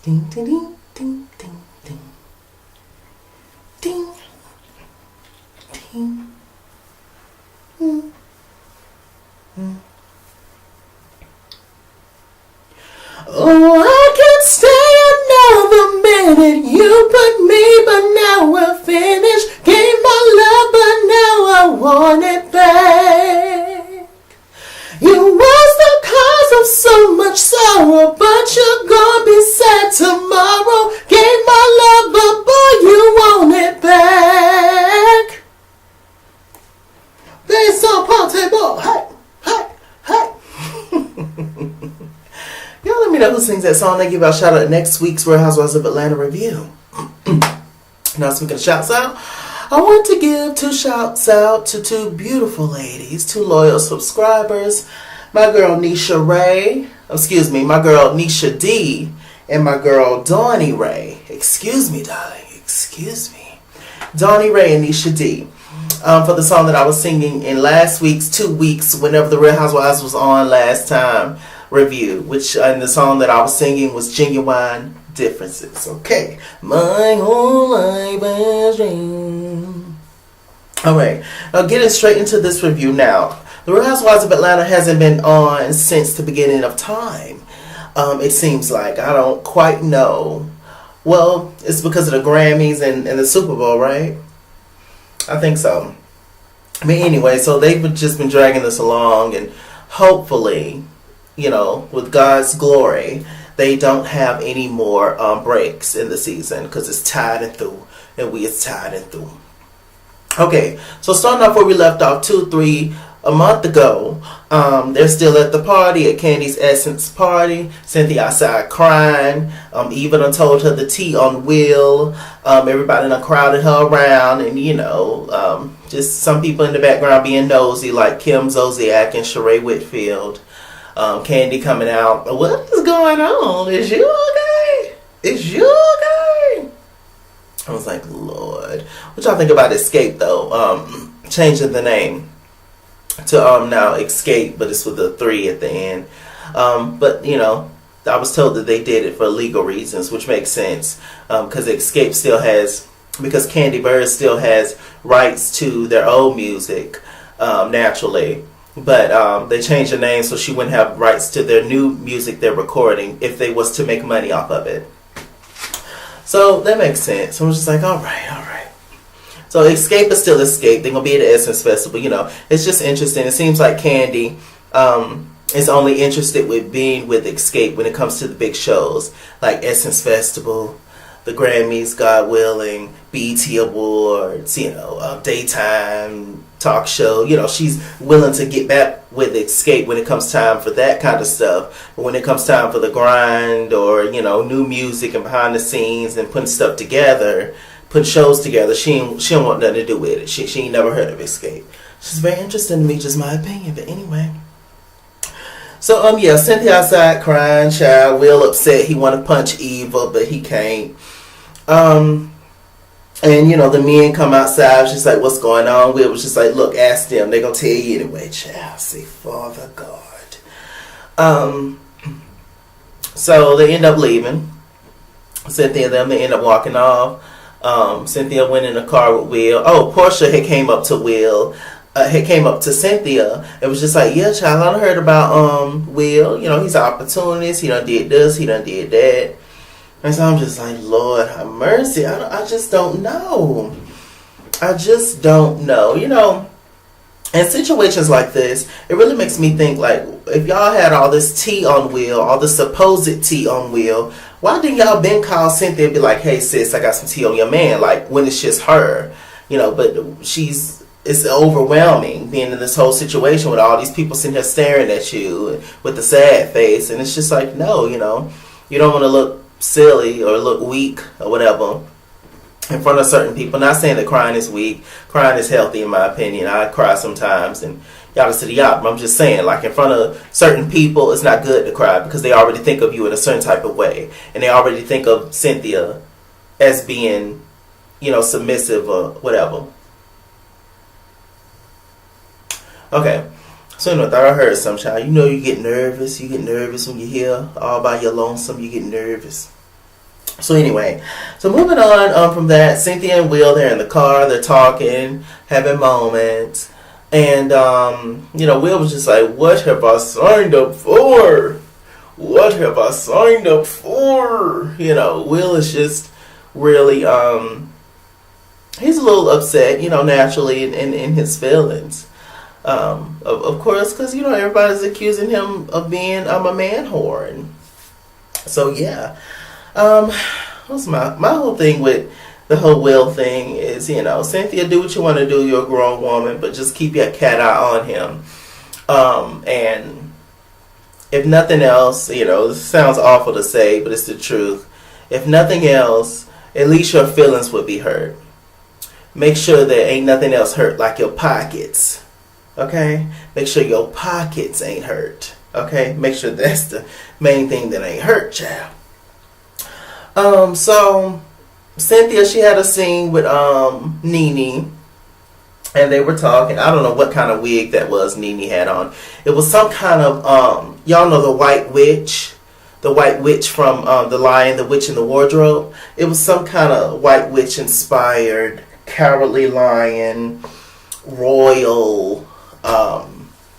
Ding, ding, ding, ding, ding, ding. Ding, ding. Mm, mm. Oh, I can stay another minute. You put me, but now we're finished. Gave my love, but now I want it back. You was the cause of so much sorrow, but you're gonna be sad tomorrow. Gave my love, but boy, you want it back. They so portable. Hey, hey, hey. Y'all let me know who sings that song. They give out a shout out at next week's Real Housewives of Atlanta review. Now, speaking of shouts out, I want to give two shouts out to two beautiful ladies, two loyal subscribers. My girl Nisha Ray, my girl Nisha D, and my girl Donnie Ray. Excuse me, darling. Excuse me. Donnie Ray and Nisha D. For the song that I was singing in last week's 2 weeks, whenever the Real Housewives was on last time review, which and the song that I was singing was Genuine Differences. Okay. My whole life has changed. Alright. Now getting straight into this review now. The Real Housewives of Atlanta hasn't been on since the beginning of time. It seems like. I don't quite know. Well, it's because of the Grammys and the Super Bowl, right? I think so. I mean, anyway, so they've just been dragging this along, and hopefully, you know, with God's glory, they don't have any more breaks in the season, because it's tied and through, and we is tied and through. Okay, so starting off where we left off a month ago, they're still at the party, at Candy's Essence party. Cynthia outside crying. Eva done told her the tea on Will. Everybody done crowded her around, and you know, just some people in the background being nosy, like Kim Zolciak and Sheree Whitfield. Candy coming out. What is going on? Is you okay? Is you okay? I was like, Lord. What y'all think about Escape though? Changing the name to now Escape, but it's with a 3 at the end. But you know, I was told that they did it for legal reasons, which makes sense, because Escape still has, because Candy Bird still has rights to their old music, naturally. But they changed the name so she wouldn't have rights to their new music they're recording if they was to make money off of it. So that makes sense. So I was just like, all right. So Escape is still Escape. They're going to be at the Essence Festival. You know, it's just interesting. It seems like Candy is only interested with being with Escape when it comes to the big shows. Like Essence Festival, the Grammys, God willing, BET Awards, you know, daytime talk show. You know, she's willing to get back with Escape when it comes time for that kind of stuff. But when it comes time for the grind or, you know, new music and behind the scenes and putting stuff together, put shows together, she don't want nothing to do with it. She ain't never heard of Escape. She's very interesting to me, just my opinion. But anyway, so yeah, Cynthia outside crying, child. Will upset. He want to punch Eva, but he can't. And you know, the men come outside. She's like, "What's going on?" Will was just like, "Look, ask them. They gonna tell you anyway, child." Say, Father God. So they end up leaving. Cynthia and them, they end up walking off. Cynthia went in the car with Will. Oh, Portia had came up to Will. Had came up to Cynthia. It was just like, yeah, child, I done heard about Will. You know, he's an opportunist. He done did this. He done did that. And so I'm just like, Lord have mercy. I just don't know. I just don't know. You know, in situations like this, it really makes me think, like, if y'all had all this tea on Will, all the supposed tea on Will, why didn't y'all been call Cynthia and be like, hey, sis, I got some tea on your man? Like, when it's just her. You know, but it's overwhelming being in this whole situation with all these people sitting here staring at you with the sad face. And it's just like, no, you know, you don't want to look silly or look weak or whatever in front of certain people. Not saying that crying is weak. Crying is healthy in my opinion. I cry sometimes and yada to the yada. But I'm just saying, like, in front of certain people, it's not good to cry because they already think of you in a certain type of way. And they already think of Cynthia as being, you know, submissive or whatever. Okay. So, you know, I thought I heard some child. You know, you get nervous. You get nervous when you're here all by your lonesome. You get nervous. So anyway, so moving on from that, Cynthia and Will, they're in the car, they're talking, having moments. And, Will was just like, what have I signed up for? What have I signed up for? Will is just really, he's a little upset, naturally in his feelings. Of course, because, everybody's accusing him of being a man whore. And so, yeah. What's my whole thing with the whole Will thing is, Cynthia, do what you want to do. You're a grown woman, but just keep your cat eye on him. And if nothing else, this sounds awful to say, but it's the truth. If nothing else, at least your feelings would be hurt. Make sure there ain't nothing else hurt, like your pockets. Okay? Make sure your pockets ain't hurt. Okay? Make sure that's the main thing that ain't hurt, child. So Cynthia, she had a scene with Nene, and they were talking. I don't know what kind of wig that was Nene had on. It was some kind of y'all know the White Witch from The Lion, the Witch, and the Wardrobe. It was some kind of White Witch inspired Cowardly Lion, royal,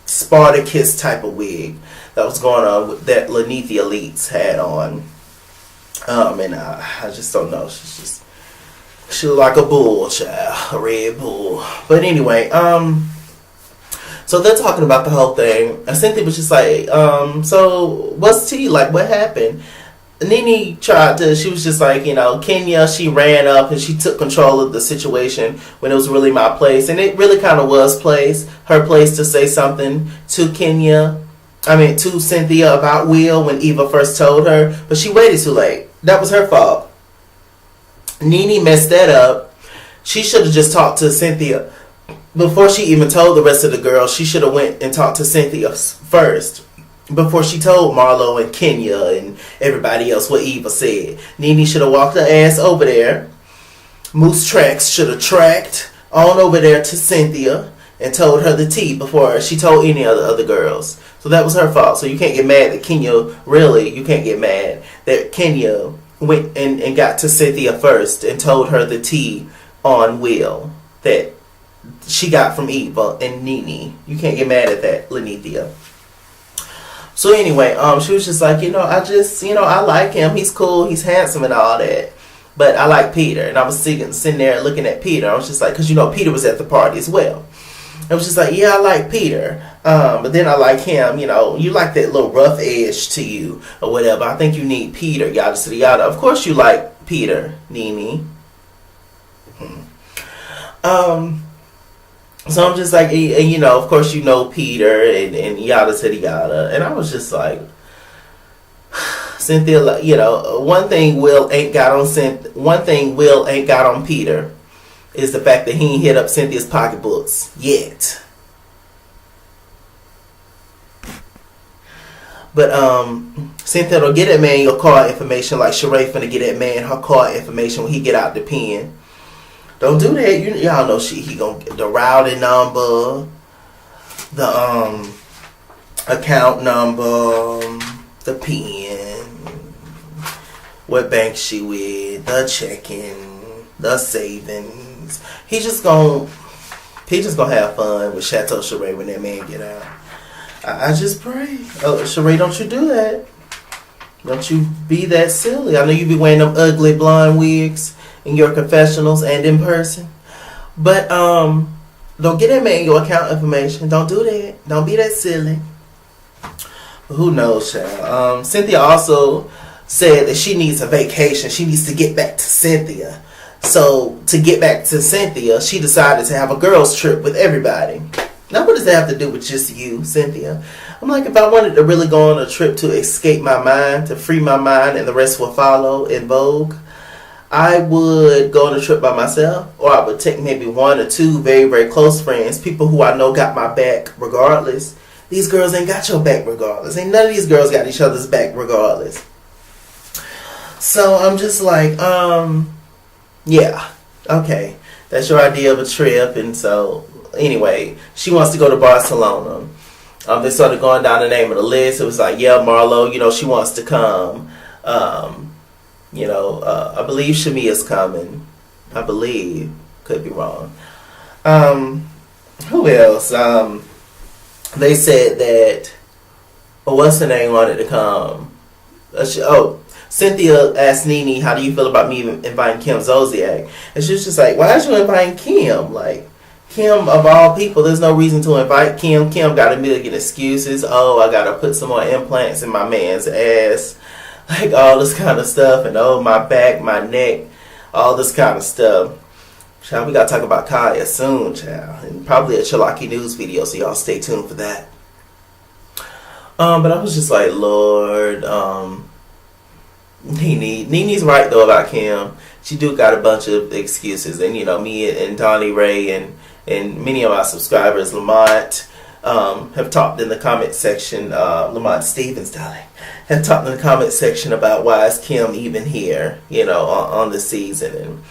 Spartacus type of wig that was going on that Lanithia Leeds had on. And I just don't know. She looked like a bull, child, a red bull. But anyway, so they're talking about the whole thing. And Cynthia was just like, so what's tea? Like, what happened? Nene she was just like, Kenya, she ran up and she took control of the situation when it was really my place. And it really kind of was her place to say something to to Cynthia about Will when Eva first told her. But she waited too late. That was her fault. Nene messed that up. She should have just talked to Cynthia before she even told the rest of the girls. She should have went and talked to Cynthia first before she told Marlo and Kenya and everybody else what Eva said. Nene should have walked her ass over there. Moose Tracks should have tracked on over there to Cynthia and told her the tea before she told any of the other girls. So that was her fault. So you can't get mad that you can't get mad that Kenya went and got to Cynthia first and told her the tea on Will that she got from Eva and Nene. You can't get mad at that, Lanithia. So anyway, she was just like, I like him. He's cool. He's handsome and all that. But I like Peter. And I was sitting there looking at Peter. I was just like, because Peter was at the party as well. I was just like, yeah, I like Peter. But then I like him, you like that little rough edge to you or whatever. I think you need Peter, yada, yada, yada. Of course you like Peter, Nene. So I'm just like, and of course Peter and yada, yada, yada. And I was just like, Cynthia, one thing Will ain't got on Peter is the fact that he ain't hit up Cynthia's pocketbooks yet. But Cynthia don't get that man your card information like Sheree finna get that man her card information when he get out the pen. Don't do that. Y'all know he gonna get the routing number, the account number, the pen, what bank she with, the checking, the savings. He just gonna have fun with Chateau Sheree when that man get out. I just pray. Oh, Sheree, don't you do that. Don't you be that silly. I know you be wearing them ugly blonde wigs in your confessionals and in person. But don't get that man your account information. Don't do that. Don't be that silly. But who knows, child. Cynthia also said that she needs a vacation. She needs to get back to Cynthia. So to get back to Cynthia, she decided to have a girls trip with everybody. Now, what does that have to do with just you, Cynthia? I'm like, if I wanted to really go on a trip to escape my mind, to free my mind, and the rest will follow in vogue, I would go on a trip by myself, or I would take maybe one or two very, very close friends, people who I know got my back regardless. These girls ain't got your back regardless. Ain't none of these girls got each other's back regardless. So I'm just like, yeah, okay, that's your idea of a trip. And so anyway, she wants to go to Barcelona. They started going down the name of the list. It was like, yeah, Marlo, she wants to come. I believe Shamia's coming. I believe. Could be wrong. Who else? They said that, what's her name wanted to come? Cynthia asked Nene, how do you feel about me inviting Kim Zolciak? And she was just like, why is you inviting Kim? Like, Kim, of all people, there's no reason to invite Kim. Kim got a million excuses. Oh, I got to put some more implants in my man's ass. Like, all this kind of stuff. And, oh, my back, my neck, all this kind of stuff. Child, we got to talk about Kaya soon, child. And probably a Chalaki News video, so y'all stay tuned for that. But I was just like, Lord, Nene's right, though, about Kim. She do got a bunch of excuses. And, me and Donnie Ray and many of our subscribers, Lamont, have talked in the comment section, Lamont Stevens, darling, have talked in the comment section about why is Kim even here, on the season.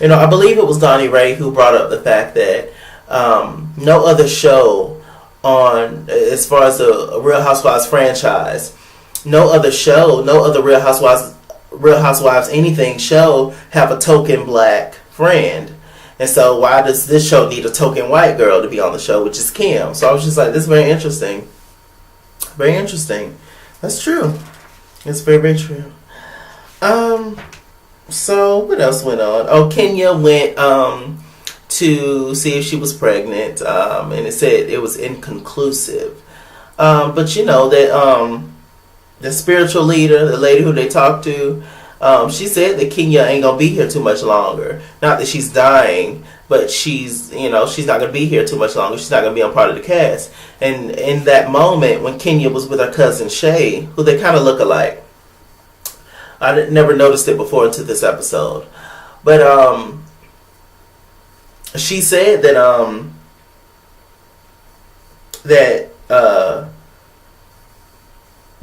And, I believe it was Donnie Ray who brought up the fact that no other show as far as the Real Housewives franchise, no other Real Housewives anything show have a token black friend. And so why does this show need a token white girl to be on the show, which is Kim? So I was just like, this is very interesting. Very interesting. That's true. It's very, very true. So what else went on? Oh, Kenya went to see if she was pregnant, and it said it was inconclusive. But that the spiritual leader, the lady who they talked to, she said that Kenya ain't gonna be here too much longer. Not that she's dying, but she's not gonna be here too much longer. She's not gonna be on part of the cast. And in that moment when Kenya was with her cousin Shay, who they kind of look alike, I never noticed it before into this episode, but she said that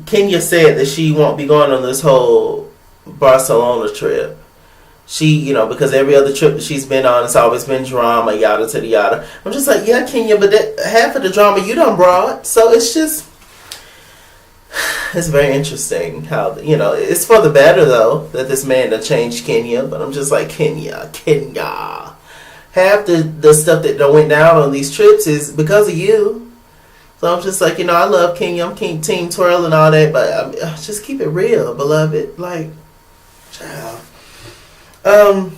Kenya said that she won't be going on this whole Barcelona trip. She, because every other trip that she's been on, it's always been drama, yada to the yada. I'm just like, yeah, Kenya, but half of the drama you done brought. So it's very interesting how, it's for the better, though, that this man done changed Kenya. But I'm just like, Kenya. Half the stuff that done went down on these trips is because of you. So I'm just like, I love Kenya. I'm Team Twirl and all that, but just keep it real, beloved. Like, child. And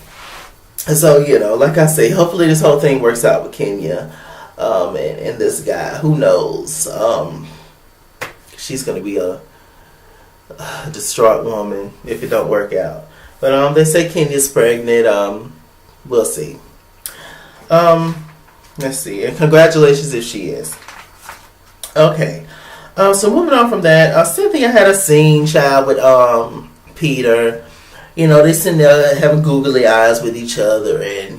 so, like I say, hopefully this whole thing works out with Kenya and this guy. Who knows? She's going to be a distraught woman if it don't work out. But they say Kenya's pregnant. We'll see. Let's see. And congratulations if she is. Okay. So moving on from that, Cynthia had a scene, child, with Peter. They sitting there having googly eyes with each other, and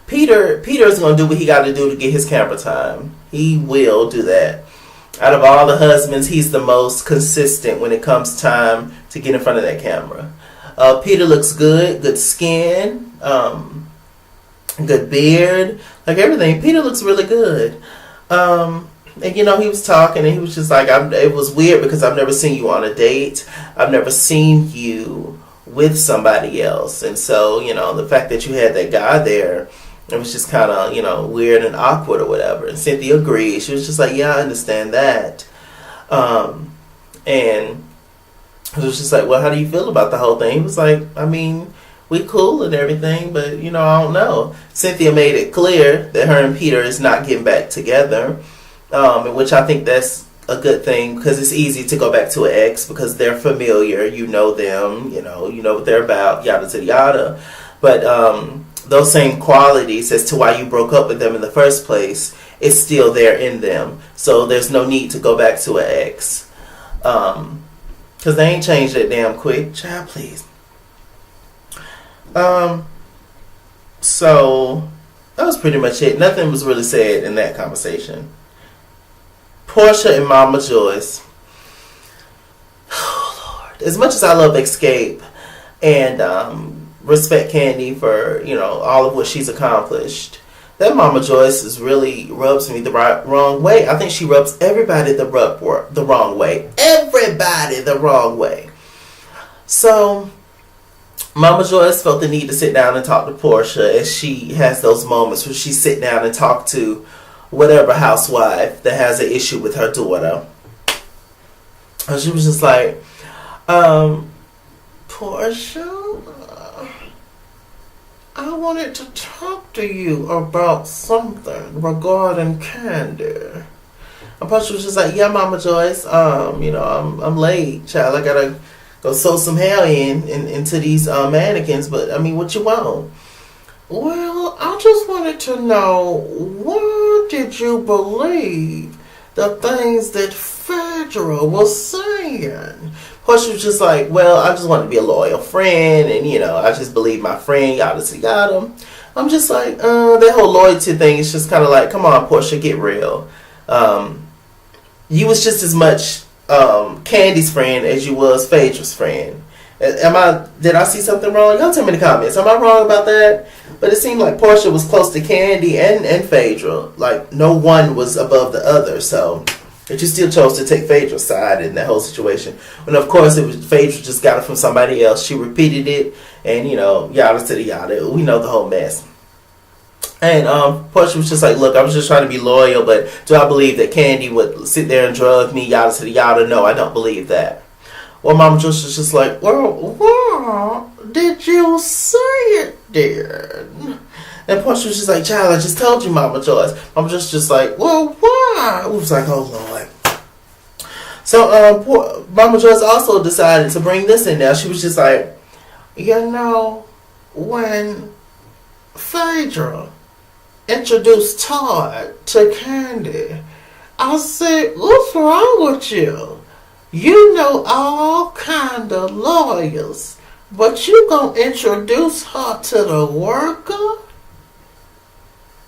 Peter's gonna do what he got to do to get his camera time. He will do that. Out of all the husbands, he's the most consistent when it comes time to get in front of that camera. Peter looks good skin, good beard, like everything. Peter looks really good. And he was talking, and he was just like, it was weird because I've never seen you on a date. I've never seen you with somebody else. And so, the fact that you had that guy there, it was just kind of, weird and awkward or whatever. And Cynthia agreed. She was just like, yeah, I understand that. And it was just like, well, how do you feel about the whole thing? He was like, I mean, we cool and everything, but, I don't know. Cynthia made it clear that her and Peter is not getting back together, which I think that's a good thing, because it's easy to go back to an ex because they're familiar, you know them, you know what they're about, yada to yada. But those same qualities as to why you broke up with them in the first place is still there in them. So there's no need to go back to an ex, because they ain't changed that damn quick. Child, please. So that was pretty much it. Nothing was really said in that conversation. Portia and Mama Joyce. Oh, Lord. As much as I love Escape and respect Candy for, all of what she's accomplished, that Mama Joyce really rubs me the wrong way. I think she rubs everybody the wrong way. Everybody the wrong way. So, Mama Joyce felt the need to sit down and talk to Portia, as she has those moments where she sit down and talk to whatever housewife that has an issue with her daughter. And she was just like, Portia, I wanted to talk to you about something regarding Candy. And Portia was just like, yeah, Mama Joyce, I'm late, child. I gotta go sew some hair into these mannequins, but I mean, what you want? Well, I just wanted to know, why did you believe the things that Phaedra was saying? Portia was just like, well, I just wanted to be a loyal friend, and I just believe my friend, yada yada. I'm just like, that whole loyalty thing is just kind of like, come on, Portia, get real. You was just as much Candy's friend as you was Phaedra's friend. Did I see something wrong? Y'all tell me in the comments. Am I wrong about that? But it seemed like Portia was close to Candy and Phaedra. Like, no one was above the other. So, but you still chose to take Phaedra's side in that whole situation. And of course, it was Phaedra just got it from somebody else. She repeated it, and yada to the yada. We know the whole mess. And Portia was just like, look, I was just trying to be loyal, but do I believe that Candy would sit there and drug me, yada to the yada? No, I don't believe that. Well, Mama Joyce was just like, well, why did you say it then? And Portia was just like, child, I just told you, Mama Joyce. Mama Joyce was just like, well, why? I was like, oh, Lord. So Mama Joyce also decided to bring this in there. She was just like, when Phaedra introduced Todd to Candy, I said, what's wrong with you? You know all kind of lawyers, but you gonna introduce her to the worker?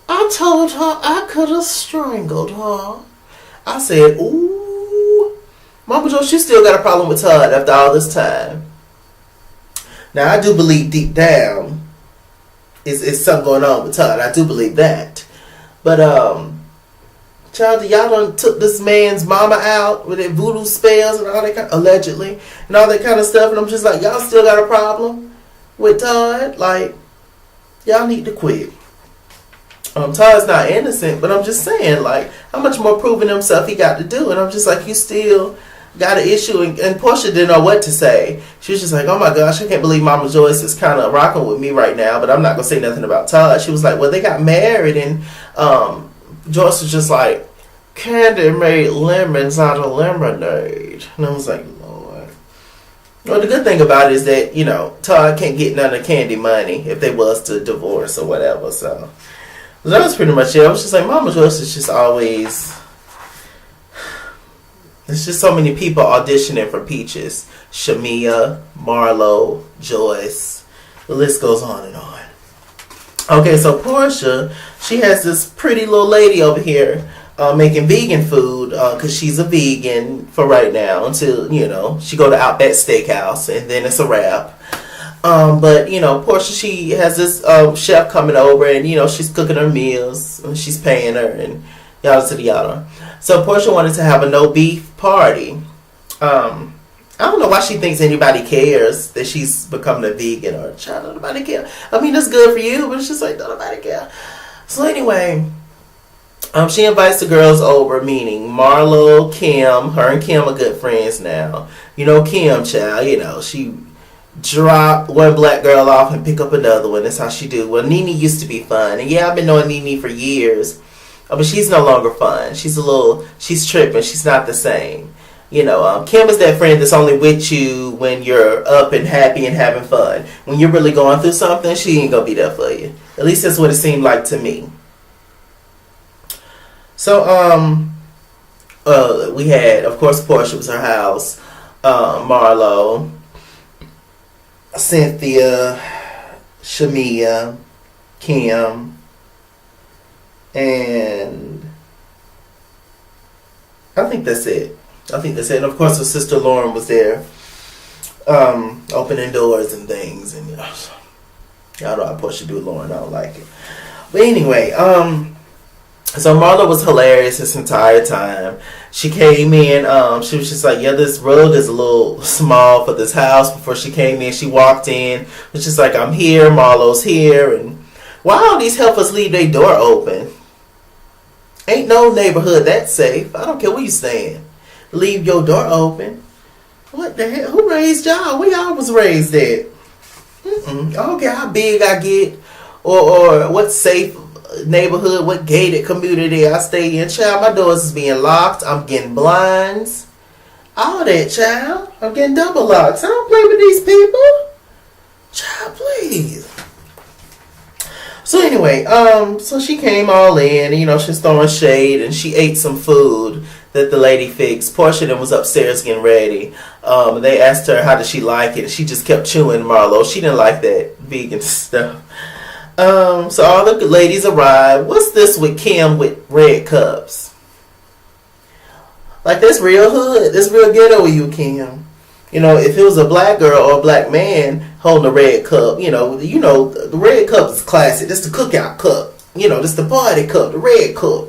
I told her I could have strangled her. I said, ooh. Mama Joyce, she still got a problem with Todd after all this time. Now, I do believe deep down is something going on with Todd. I do believe that. But, child, y'all done took this man's mama out with their voodoo spells and all that kind, allegedly, and all that kind of stuff. And I'm just like, y'all still got a problem with Todd? Like, y'all need to quit. Todd's not innocent, but I'm just saying, like, how much more proving himself he got to do? And I'm just like, you still got an issue. And Portia didn't know what to say. She was just like, oh my gosh, I can't believe Mama Joyce is kind of rocking with me right now, but I'm not going to say nothing about Todd. She was like, well, they got married, and Joyce was just like, Candy made lemons out of lemonade. And I was like, Lord. Well, the good thing about it is that, Todd can't get none of Candy money if they was to divorce or whatever. So that was pretty much it. I was just like, Mama Joyce is just always... There's just so many people auditioning for Peaches. Shamia, Marlo, Joyce. The list goes on and on. Okay, so Portia, she has this pretty little lady over here making vegan food because she's a vegan for right now until, she go to Outback Steakhouse and then it's a wrap. But, Portia, she has this chef coming over and, she's cooking her meals and she's paying her and yada to yada. So Portia wanted to have a no beef party. I don't know why she thinks anybody cares that she's becoming a vegan or child. Nobody care. I mean, it's good for you, but it's just like, nobody care. So anyway, she invites the girls over, meaning Marlo, Kim. Her and Kim are good friends now. Kim, child, she drop one black girl off and pick up another one. That's how she do. Well, Nene used to be fun. And yeah, I've been knowing Nene for years. But she's no longer fun. She's tripping. She's not the same. Kim is that friend that's only with you when you're up and happy and having fun. When you're really going through something, she ain't going to be there for you. At least that's what it seemed like to me. So, we had, of course, Portia was her house. Marlo, Cynthia, Shamia, Kim, and I think that's it. And of course her sister Lauren was there, opening doors and things, and y'all know how Portia do Lauren. I don't like it. But anyway, So Marlo was hilarious this entire time. She came in, she was just like, yeah, this rug is a little small for this house. Before she came in, she walked in, was just like, I'm here, Marlo's here. And why all these helpers leave their door open? Ain't no neighborhood that safe. I don't care where you stand. Leave your door open. What the hell? Who raised y'all? Where y'all was raised at? I don't care how big I get or what safe neighborhood, what gated community I stay in. Child, my doors is being locked. I'm getting blinds. All that, child. I'm getting double locks. I don't play with these people. Child, please. So anyway, so she came all in, you know, she's throwing shade, and she ate some food that the lady fixed. Portia then was upstairs getting ready. They asked her how did she like it, and she just kept chewing Marlo. She didn't like that vegan stuff. So all the ladies arrived. What's this with Kim with red cups? Like, that's real hood. That's real ghetto with you, Kim. You know, if it was a black girl or a black man holding a red cup, you know, the red cup is classic. That's the cookout cup. You know, that's the party cup, the red cup.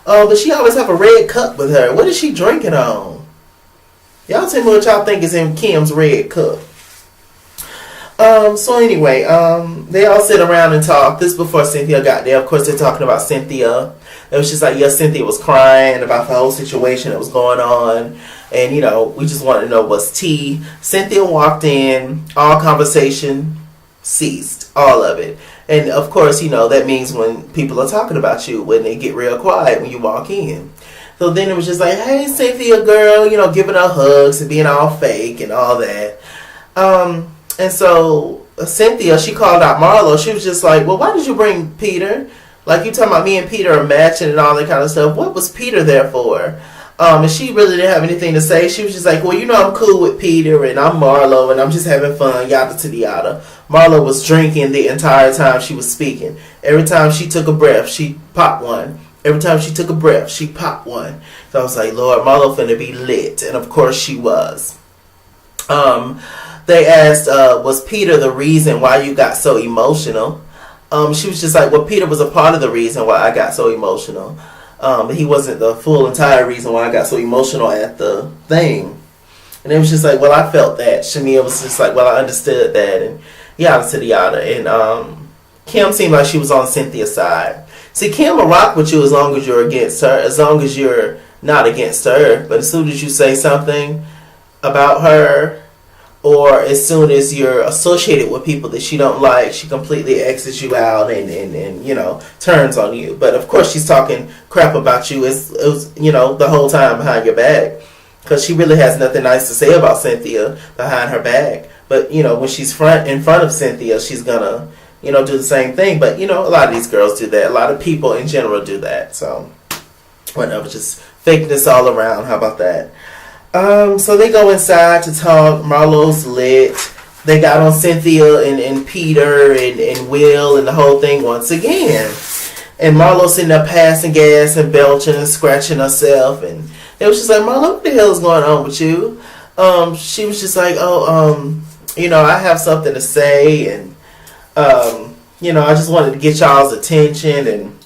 But she always have a red cup with her. What is she drinking on? Y'all tell me what y'all think is in Kim's red cup. So anyway, they all sit around and talk. This is before Cynthia got there. Of course, they're talking about Cynthia. It was just like, yeah, Cynthia was crying about the whole situation that was going on. And, you know, we just wanted to know what's tea. Cynthia walked in. All conversation ceased. All of it. And, of course, you know, that means when people are talking about you, when they get real quiet when you walk in. So then it was just like, hey, Cynthia, girl, you know, giving her hugs and being all fake and all that. And so Cynthia, she called out Marlo. She was just like, well, why did you bring Peter? Like, you talking about me and Peter are matching and all that kind of stuff. What was Peter there for? And she really didn't have anything to say. She was just like, well, you know, I'm cool with Peter and I'm Marlo and I'm just having fun, yada to the yada. Marlo was drinking the entire time she was speaking. Every time she took a breath, she popped one. Every time she took a breath, she popped one. So I was like, Lord, Marlo finna be lit. And of course she was. They asked, was Peter the reason why you got so emotional? She was just like, well, Peter was a part of the reason why I got so emotional. He wasn't the full entire reason why I got so emotional at the thing. And it was just like, well, I felt that. Shamia was just like, well, I understood that. And yada to the yada. And Kim seemed like she was on Cynthia's side. See, Kim will rock with you as long as you're against her, as long as you're not against her. But as soon as you say something about her, or as soon as you're associated with people that she don't like, she completely exits you out and you know, turns on you. But of course she's talking crap about you, it was, you know, the whole time behind your back. Because she really has nothing nice to say about Cynthia behind her back. But, you know, when she's in front of Cynthia, she's gonna, you know, do the same thing. But, you know, a lot of these girls do that. A lot of people in general do that. So, whatever, just fakeness all around. How about that? So they go inside to talk. Marlo's lit. They got on Cynthia and Peter and Will and the whole thing once again. And Marlo's sitting there passing gas and belching and scratching herself. And it was just like, Marlo, what the hell is going on with you? She was just like, you know, I have something to say. And, you know, I just wanted to get y'all's attention. And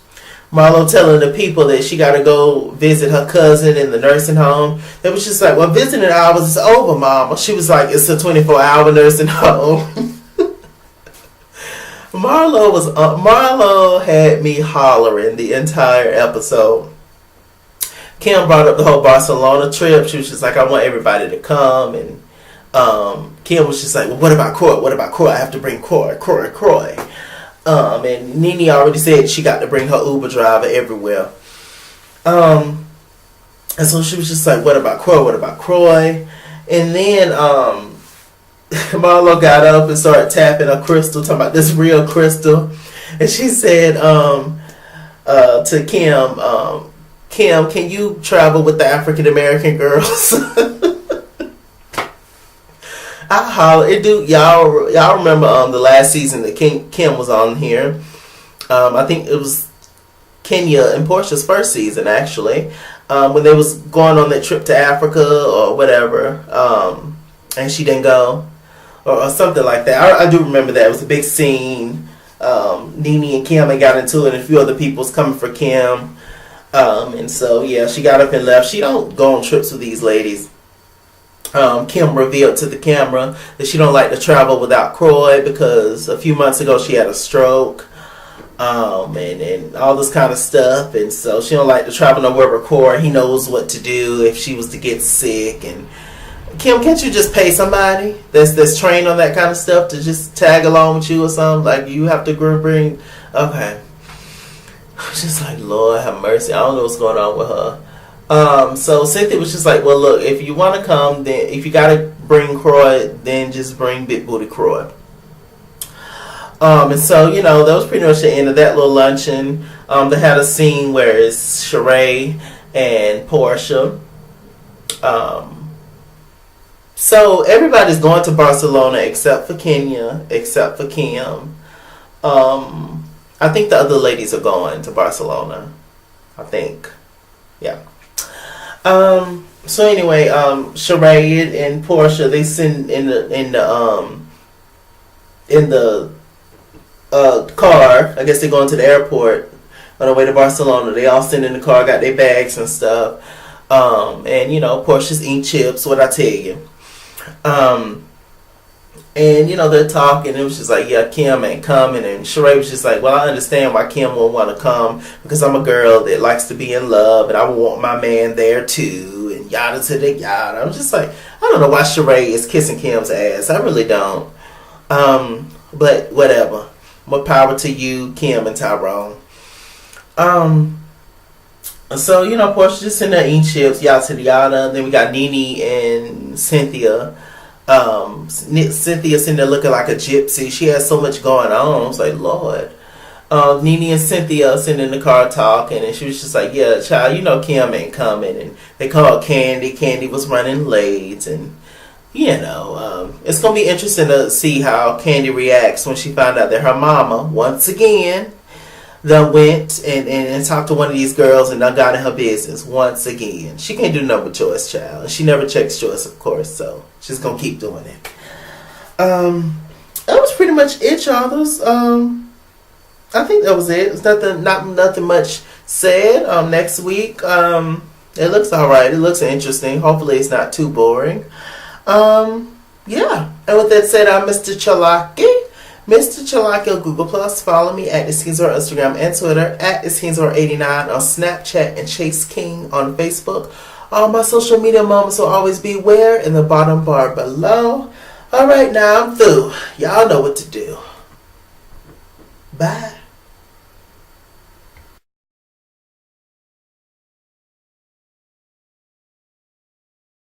Marlo telling the people that she got to go visit her cousin in the nursing home. It was just like, well, visiting hours is over, Mama. She was like, it's a 24-hour nursing home. Marlo had me hollering the entire episode. Kim brought up the whole Barcelona trip. She was just like, I want everybody to come. And Kim was just like, well, what about Croy? What about Croy? I have to bring Croy. And Nene already said she got to bring her Uber driver everywhere. And so she was just like, what about Croy? What about Croy? And then Marlo got up and started tapping her crystal, talking about this real crystal. And she said to Kim, Kim, can you travel with the African American girls? I holler. It do y'all remember the last season that Kim was on here. I think it was Kenya and Portia's first season actually, when they was going on that trip to Africa or whatever, and she didn't go or something like that. I do remember that. It was a big scene. Nene and Kim had got into it, and a few other people was coming for Kim. And so, yeah, she got up and left. She don't go on trips with these ladies. Kim revealed to the camera that she don't like to travel without Croy because a few months ago she had a stroke, and all this kind of stuff. And so she don't like to travel nowhere with Croy. He knows what to do if she was to get sick. And Kim, can't you just pay somebody that's trained on that kind of stuff to just tag along with you or something? Like, you have to bring... Okay. Just like, Lord have mercy. I don't know what's going on with her. So Cynthia was just like, well, look, if you want to come, then if you got to bring Croy, then just bring Big Booty Croy. And so, you know, that was pretty much the end of that little luncheon. They had a scene where it's Sheree and Portia. So everybody's going to Barcelona except for Kenya, except for Kim. I think the other ladies are going to Barcelona. I think. Yeah. So anyway, Sheree and Portia, they sit in the car. I guess they're going to the airport on the way to Barcelona. They all sit in the car, got their bags and stuff. And you know, Portia's eating chips. What I tell you. And you know, they're talking. It was just like, yeah, Kim ain't coming. And Sheree was just like, well, I understand why Kim won't want to come because I'm a girl that likes to be in love, and I want my man there too. And yada to the yada. I'm just like, I don't know why Sheree is kissing Kim's ass. I really don't. But whatever. More power to you, Kim and Tyrone. So you know, Portia just sitting there eating chips, yada to the yada. Then we got Nene and Cynthia. Cynthia sitting there looking like a gypsy. She had so much going on. I was like, Lord. Nene and Cynthia sitting in the car talking, and she was just like, yeah, child, you know Kim ain't coming. And they called Candy. Candy was running late, and you know, it's gonna be interesting to see how Candy reacts when she found out that her mama, once again, done went and talked to one of these girls and done got in her business once again. She can't do nothing with Joyce, child. And she never checks Joyce, of course, so she's gonna keep doing it. That was pretty much it, y'all. I think that was it. It's nothing much said. Next week, it looks alright. It looks interesting. Hopefully it's not too boring. Yeah. And with that said, I'm Mr. Chalaki. Mr. Chalaki on Google Plus. Follow me at ItsKingsWorld Instagram and Twitter, at ItsKingsWorld89 on Snapchat, and Chase King on Facebook. All my social media moments will always be where? In the bottom bar below. Alright, now I'm through. Y'all know what to do. Bye.